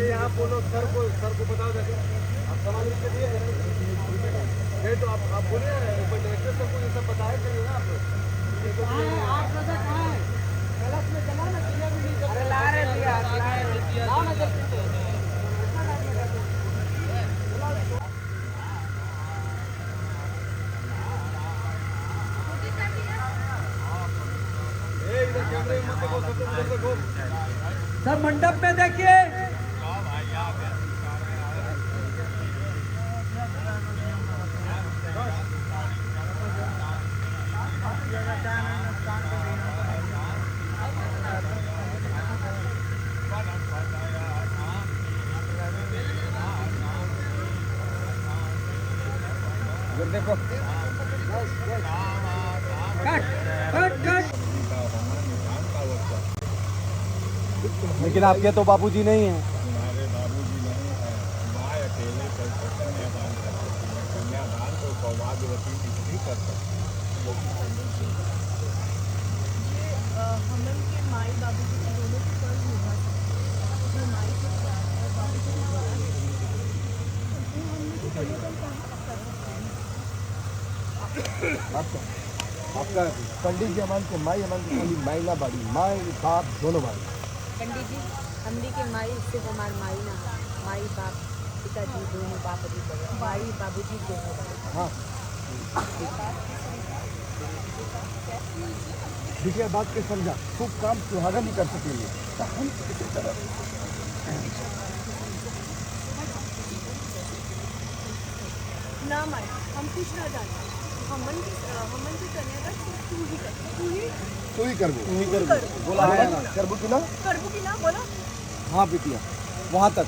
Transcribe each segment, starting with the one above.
Sir को बताओ जाके आप सामान लिख के दिए नहीं तो आप बोलिए डायरेक्टर सर को ये सब बताया करिए ना आप लोग। 8 बजे कहाँ है गलत में चला ना भी नहीं अरे ला रहे लिया लाओ ना जल्दी से इधर कैमरे मत देखो सब उधर देखो सर मंडप में देखिए देखो कट कट कट। लेकिन आपके तो बाबूजी नहीं हैं। हमारे बाबूजी नहीं है, माँ अकेले कर सकते कन्यादान कर सकती है। कन्यादान तो सौभाग्यवती स्त्री कर सकती है। हमन के माई बाबूजी के दोनों के फर्ज निभा जो माई के बाबूजी के द्वारा हमने को कन्यादान कहाँ तक कर सकते हैं। आपका पंडित जी अमान के माई अमान के खाली माई ना बाड़ी माई बाप दोनों बाड़ी। पंडित जी हमने के माई सिर्फ हमार माई ना माई बाप पिताजी दोनों बाप जी माई बाबूजी दोनों बड़े। हाँ देखिए बात के समझा खूब काम सुहागा नहीं कर सकेंगे ना माई हम कुछ ना जानते हमन की कन्यादान तू ही कर तू ही कर बोला है ना करबू की ना बोला हाँ बिटिया वहाँ तक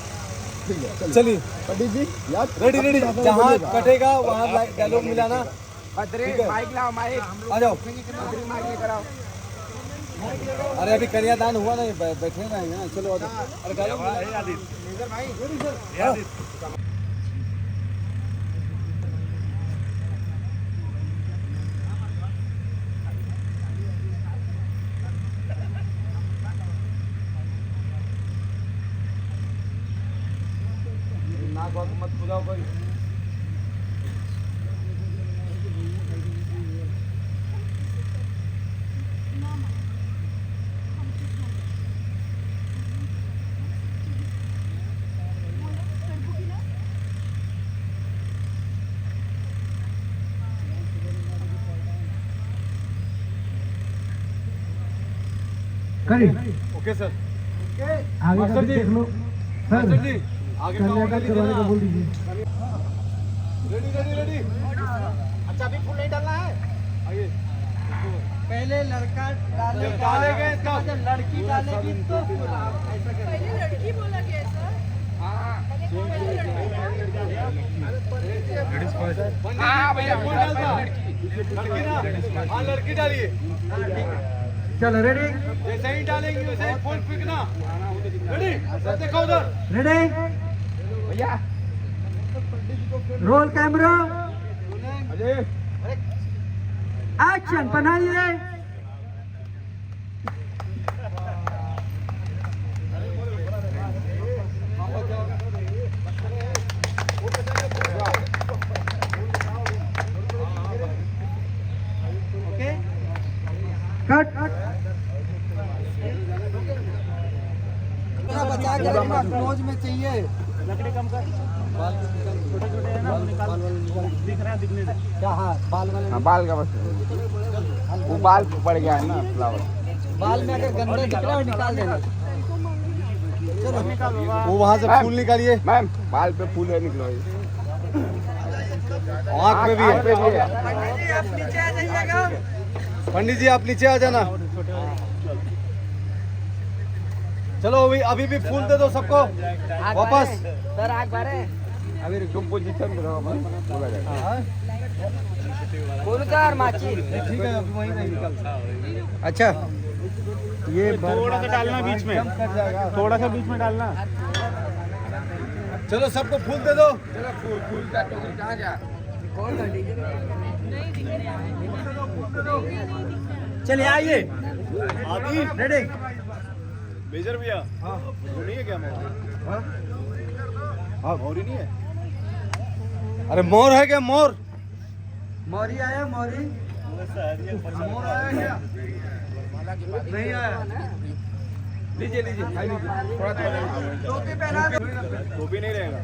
ठीक है चलिए पंडित जी याद रेडी रेडी जहाँ कटेगा वहाँ डायलॉग मिलाना। माइक लाओ माइक आ जाओ माइक लेकर आओ। अरे अभी कन्यादान हुआ नहीं बैठे ना यहाँ चलो अरे डायलॉग नाक वाक मत बुलाओ कोई। ओके सर आगे का देख लो सर जी आगे कन्यादान करवाने को बोल दीजिए। रेडी रेडी रेडी अच्छा अभी फूल नहीं डालना है आगे पहले लड़का डालेंगे इसका लड़की डालेगी तो पहले लड़की बोला गया सर हाँ भैया फूल डालता लड़की ना हाँ लड़की डालिए चलो रेडी जैसे ही डालेंगे वैसे ही फूल फेंकना रेडी सब देखो उधर रेडी भैया रोल कैमरा अजय एक्शन बनाइए। कट बचा के क्लोज में चाहिए लकड़ी कम कर बाल छोटे छोटे है ना निकाल दिख रहे हैं दिखने दे क्या हाँ बाल वाले बाल का बस वो बाल पड़ गया है ना फ्लावर। बाल में अगर गंदा दिख रहा है निकाल देना। वो वहाँ से फूल निकालिए। मैम बाल पे फूल है निकलो। आँख पे भी है। आप नीचे आ जाइएगा। पंडित जी आप नीचे आ जाना। चलो अभी भी फूल दे दो सबको वापस। सर आग बारे अभी तुम पोजीशन में रहो बोला जाएगा। बोल सर माची। ठीक है अभी वहीं नहीं निकल। अच्छा ये थोड़ा सा डालना बीच में, कट जाएगा। थोड़ा सा बीच में डालना। चलो सबको फूल दे दो। चलिए आइए अभी रेडी। मेजर भैया वो नहीं है क्या मोर? हाँ मोर ही नहीं है। अरे मोर है क्या मोर? मौरी आया मौरी। मोर आया क्या? नहीं आया। लीजिए लीजिए खाई लीजिए। टोपी पहना दो। टोपी नहीं रहेगा।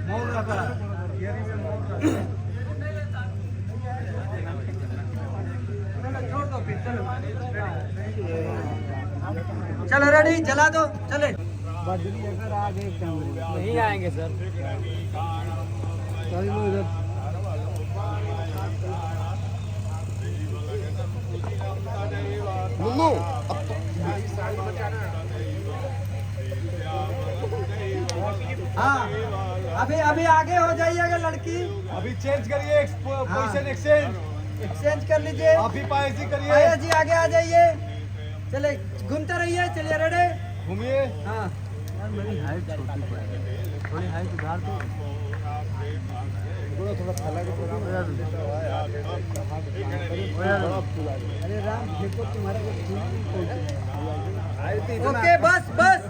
मोर रखा है। छोड़ दो फिर चलो। चलो रेडी जला दो चले। नहीं आएंगे सर। नुनू हाँ अभी अभी आगे हो जाइएगा लड़की। अभी चेंज करिए पोजीशन एक्सचेंज। एक्सचेंज कर लीजिए। आप भी पायसी करिए। आया जी आगे आ जाइए। चले घूमते रहिए। चलिए रेडी। घूमिए। हाँ थोड़ा हाइट उधार दो। थोड़ा फैला के अरे राम देखो तुम्हारा ओके बस बस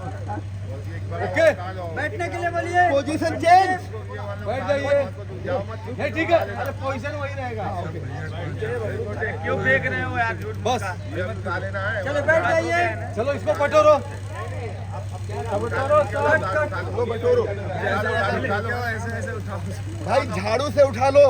ओके बैठने के लिए बोलिए। Position change. बैठ जाइए। नहीं ठीक है। अरे पोजीशन वही रहेगा। क्यों फेंक रहे हो यार? बस चलो बैठ जाइए। चलो इसको बटोरो। कट कट भाई झाड़ू से उठा लो।